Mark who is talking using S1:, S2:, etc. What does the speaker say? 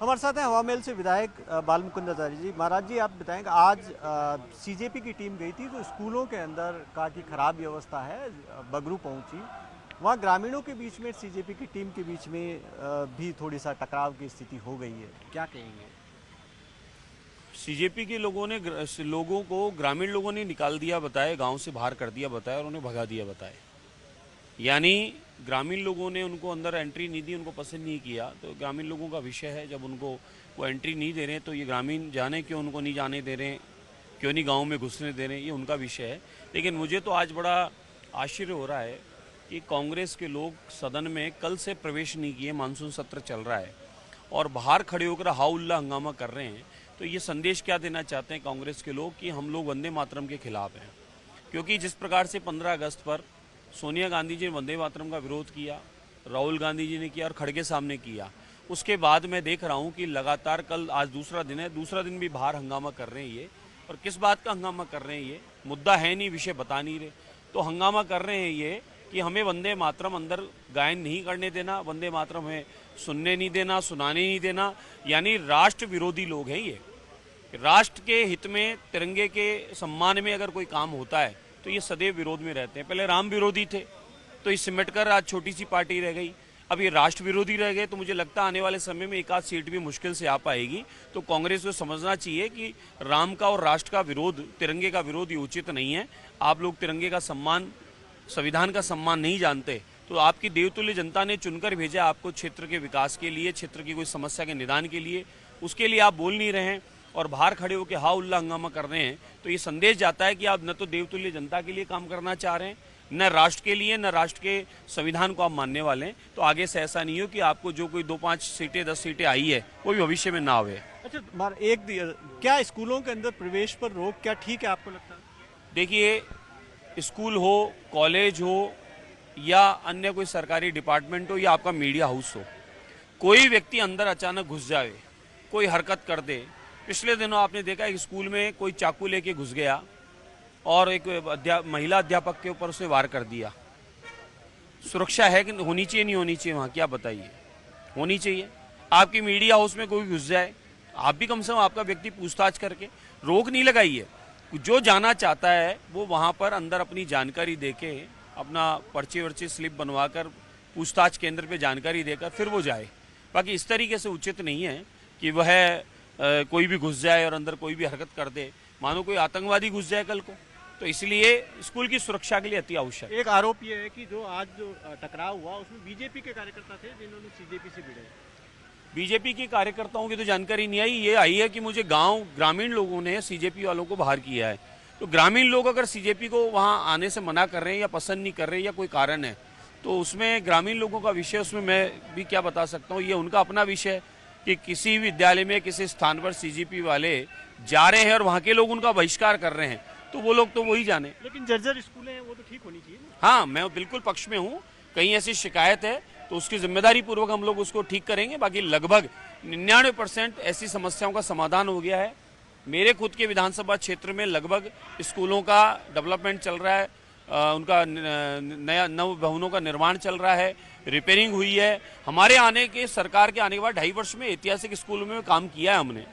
S1: हमारे साथ हैं हवा महल से विधायक बालमुकुंद आचार्य जी। महाराज जी, आप बताएंगे, आज सीजेपी की टीम गई थी तो स्कूलों के अंदर का की खराब व्यवस्था है, बगरू पहुंची। वहाँ ग्रामीणों के बीच में सीजेपी की टीम के बीच में भी थोड़ी सा टकराव की स्थिति हो गई है, क्या कहेंगे?
S2: सीजेपी के लोगों को ग्रामीण लोगों ने निकाल दिया बताए, गांव से बाहर कर दिया बताए और उन्हें भगा दिया बताए। यानी ग्रामीण लोगों ने उनको अंदर एंट्री नहीं दी, उनको पसंद नहीं किया। तो ग्रामीण लोगों का विषय है, जब उनको वो एंट्री नहीं दे रहे तो ये ग्रामीण जाने क्यों उनको नहीं जाने दे रहे, क्यों नहीं गाँव में घुसने दे रहे, ये उनका विषय है। लेकिन मुझे तो आज बड़ा आश्चर्य हो रहा है कि कांग्रेस के लोग सदन में कल से प्रवेश नहीं किए, मानसून सत्र चल रहा है और बाहर खड़े होकर हाउल्ला हंगामा कर रहे हैं। तो ये संदेश क्या देना चाहते हैं कांग्रेस के लोग कि हम लोग वंदे मातरम के खिलाफ हैं? क्योंकि जिस प्रकार से 15 अगस्त पर सोनिया गांधी जी ने वंदे मातरम का विरोध किया, राहुल गांधी जी ने किया और खड़गे सामने किया, उसके बाद मैं देख रहा हूं कि लगातार कल आज दूसरा दिन है, दूसरा दिन भी बाहर हंगामा कर रहे हैं ये। और किस बात का हंगामा कर रहे हैं? ये मुद्दा है नहीं, विषय बता नहीं रहे, तो हंगामा कर रहे हैं ये कि हमें वंदे मातरम अंदर गायन नहीं करने देना, वंदे मातरम हमें सुनने नहीं देना, सुनाने नहीं देना। यानी राष्ट्र विरोधी लोग हैं ये। राष्ट्र के हित में, तिरंगे के सम्मान में अगर कोई काम होता है तो ये सदैव विरोध में रहते हैं। पहले राम विरोधी थे तो इस सिमटकर आज छोटी सी पार्टी रह गई, अब ये राष्ट्र विरोधी रह गए। तो मुझे लगता है आने वाले समय में एक आध सीट भी मुश्किल से आ पाएगी। तो कांग्रेस को समझना चाहिए कि राम का और राष्ट्र का विरोध, तिरंगे का विरोध, ये उचित नहीं है। आप लोग तिरंगे का सम्मान, संविधान का सम्मान नहीं जानते। तो आपकी देवतुल्य जनता ने चुनकर भेजा आपको क्षेत्र के विकास के लिए, क्षेत्र की कोई समस्या के निदान के लिए, उसके लिए आप बोल नहीं रहे हैं और बाहर खड़े होकर हा उल्ला हंगामा कर रहे हैं। तो ये संदेश जाता है कि आप न तो देवतुल्य जनता के लिए काम करना चाह रहे हैं, न राष्ट्र के लिए, न राष्ट्र के संविधान को आप मानने वाले हैं। तो आगे से ऐसा नहीं हो कि आपको जो कोई 2-5 सीटें, 10 सीटें आई है वो भी भविष्य में ना आवे।
S1: अच्छा, क्या स्कूलों के अंदर प्रवेश पर रोक क्या ठीक है आपको लगता है?
S2: देखिए, स्कूल हो, कॉलेज हो या अन्य कोई सरकारी डिपार्टमेंट हो या आपका मीडिया हाउस हो, कोई व्यक्ति अंदर अचानक घुस जाए, कोई हरकत कर दे। पिछले दिनों आपने देखा एक स्कूल में कोई चाकू लेके घुस गया और एक महिला अध्यापक के ऊपर उसने वार कर दिया। सुरक्षा है कि होनी चाहिए, नहीं होनी चाहिए वहाँ, क्या बताइए? होनी चाहिए। आपकी मीडिया हाउस में कोई घुस जाए, आप भी कम से कम आपका व्यक्ति पूछताछ करके, रोक नहीं लगाई है। जो जाना चाहता है वो वहाँ पर अंदर अपनी जानकारी देके, अपना पर्ची वर्ची स्लिप बनवा कर, पूछताछ केंद्र पे जानकारी देकर फिर वो जाए। बाकी इस तरीके से उचित नहीं है कि वह कोई भी घुस जाए और अंदर कोई भी हरकत कर दे, मानो कोई आतंकवादी घुस जाए कल को। तो इसलिए स्कूल की सुरक्षा के लिए अति आवश्यक।
S1: एक आरोप ये है कि आज जो टकराव हुआ उसमें बीजेपी के कार्यकर्ता थे जिन्होंने सीजेपी से भिड़े।
S2: बीजेपी के कार्यकर्ताओं की तो जानकारी नहीं आई। ये आई है कि मुझे ग्रामीण लोगों ने सीजेपी वालों को बाहर किया है। तो ग्रामीण लोग अगर सीजेपी को वहां आने से मना कर रहे हैं या पसंद नहीं कर रहे या कोई कारण है, तो उसमें ग्रामीण लोगों का विषय, उसमें मैं भी क्या बता सकता हूँ। ये उनका अपना विषय है कि किसी विद्यालय में किसी स्थान पर सीजेपी वाले जा रहे हैं और वहाँ के लोग उनका बहिष्कार कर रहे हैं, तो वो लोग तो वही जाने।
S1: लेकिन जर्जर स्कूलें हैं वो तो ठीक होनी चाहिए ना?
S2: हाँ, मैं बिल्कुल पक्ष में हूँ। कहीं ऐसी शिकायत है तो उसकी जिम्मेदारी पूर्वक हम लोग उसको ठीक करेंगे। बाकी लगभग 99% ऐसी समस्याओं का समाधान हो गया है। मेरे खुद के विधानसभा क्षेत्र में लगभग स्कूलों का डेवलपमेंट चल रहा है, उनका नया नव भवनों का निर्माण चल रहा है, रिपेयरिंग हुई है। हमारे आने के, सरकार के आने के बाद 2.5 वर्ष में ऐतिहासिक स्कूलों में काम किया है हमने।